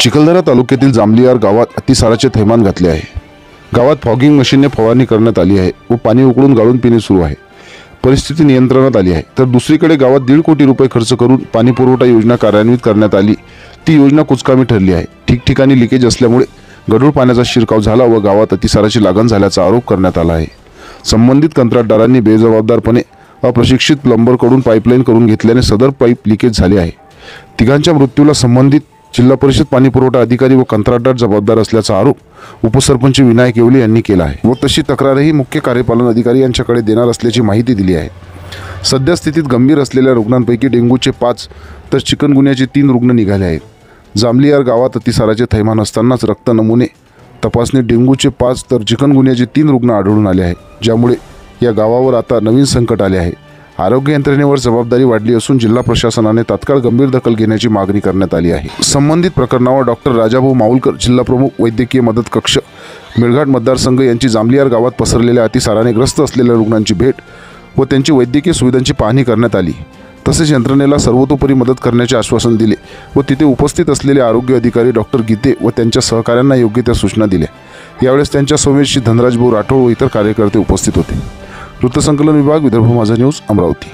चिखलदरा तालुक्यातील जांभलियार गावात अतिसाराचे थैमान घातले आहे। गावात फॉगिंग मशीनने फवारणी करण्यात आली आहे व पाणी उकळून गाळून पिणे सुरू आहे। परिस्थिती नियंत्रणात आली आहे। तर दुसरीकडे गावात 1.5 कोटी रुपये खर्च करून पाणी पुरवठा योजना कार्यान्वित करण्यात आली, ती योजना कुचकामी ठरली आहे। ठिकठिकाणी लिकेज असल्यामुळे गढूळ पाण्याचा शिरकाव झाला व गावात अतिसाराची लागण झाल्याचा आरोप करण्यात आला आहे। संबंधित कंत्राटदारांनी बेजबाबदारपणे अप्रशिक्षित प्लंबरकडून पाईपलाईन करून घेतल्याने सदर पाईप लिकेज झाले आहे। तिघांच्या मृत्यूला संबंधित जिल्हा परिषद पाणी पुरवठा अधिकारी व कंत्राटदार जबाबदार असल्याचा आरोप उपसरपंच विनायक येवले यांनी केला आहे व तशी तक्रारही मुख्य कार्यपालन अधिकारी यांच्याकडे देणार असल्याची माहिती दिली आहे। सध्या स्थितीत गंभीर असलेल्या रुग्णांपैकी डेंग्यूचे 5 तर चिकनगुन्याचे 3 रुग्ण निघाले आहेत। जांभलियार गावात अतिसाराचे थैमान असतानाच रक्त नमुने तपासणी डेंग्यूचे 5 तर चिकनगुन्याचे 3 रुग्ण आढळून आले आहेत, ज्यामुळे या गावावर आता नवीन संकट आले आहे। आरोग्य यंत्रणेवर जबाबदारी वाढली असून जिल्हा प्रशासनाने तात्काळ गंभीर दखल घेण्याची मागणी करण्यात आली आहे। संबंधित प्रकरणावर डॉक्टर राजाभाऊ माऊलकर, जिल्हा प्रमुख वैद्यकीय मदत कक्ष, मेळघाट मतदारसंघ यांची जांभलियार गावात पसरलेल्या अतिसाराने ग्रस्त असलेल्या रुग्णांची भेट व त्यांची वैद्यकीय सुविधांची पाहणी करण्यात आली। तसेच यंत्रणेला सर्वतोपरी मदत करण्याचे आश्वासन दिले व तिथे उपस्थित असलेले आरोग्य अधिकारी डॉक्टर गीते व त्यांच्या सहकाऱ्यांना योग्य त्या सूचना दिल्या। यावेळेस त्यांच्या समवेत धनराज भाऊ राठोड व इतर कार्यकर्ते उपस्थित होते। वृत्तसंकलन विभाग, विदर्भ माझा न्यूज, अमरावती।